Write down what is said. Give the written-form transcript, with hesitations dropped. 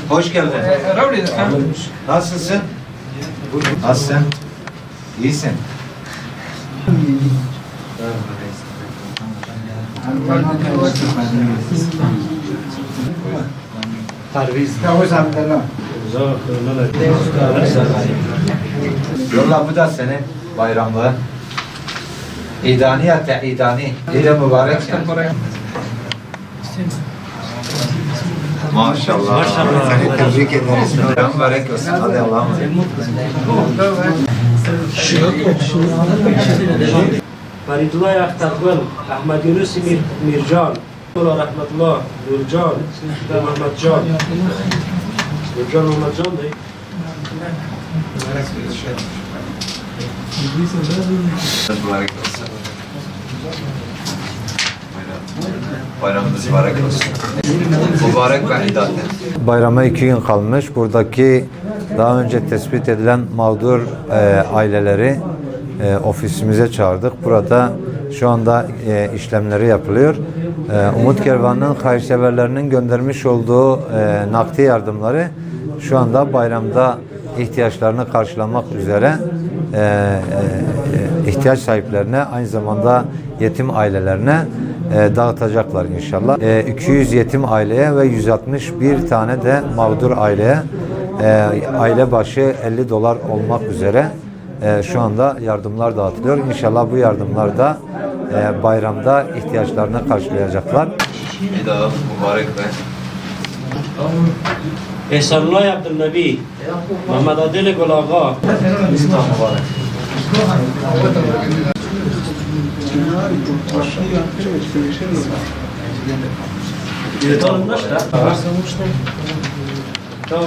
Hoş geldin. Nasılsın? Nasılsın? İyisin. Yolla bu da senin bayramlığın. İdani ya da idani. İle mübarek. Maşallah. Seni tebrik ederiz. Mübarek olsun. Hadi Allah'a emanet. Faridullah Aktakbel, Ahmet Yunus Mircan, Rahmetullah, Nurcan, Mehmetcan. Nurcan Mehmetcan değil. Mübarek olsun. Bayramınız mübarek olsun. Mübarek ve hidatler. Bayrama 2 gün kalmış. Buradaki daha önce tespit edilen mağdur aileleri ofisimize çağırdık. Burada şu anda işlemleri yapılıyor. Umut Kervanı'nın hayırseverlerinin göndermiş olduğu nakdi yardımları şu anda bayramda ihtiyaçlarını karşılamak üzere ihtiyaç sahiplerine, aynı zamanda yetim ailelerine dağıtacaklar inşallah. 200 yetim aileye ve 161 tane de mağdur aileye aile başı $50 olmak üzere şu anda yardımlar dağıtılıyor. İnşallah bu yardımlar da bayramda ihtiyaçlarını karşılayacaklar. İddat mübarek ve Ehsanullah yaptın Nebi. Mehmet Adil Gül Ağa. İslam mübarek. Tamam.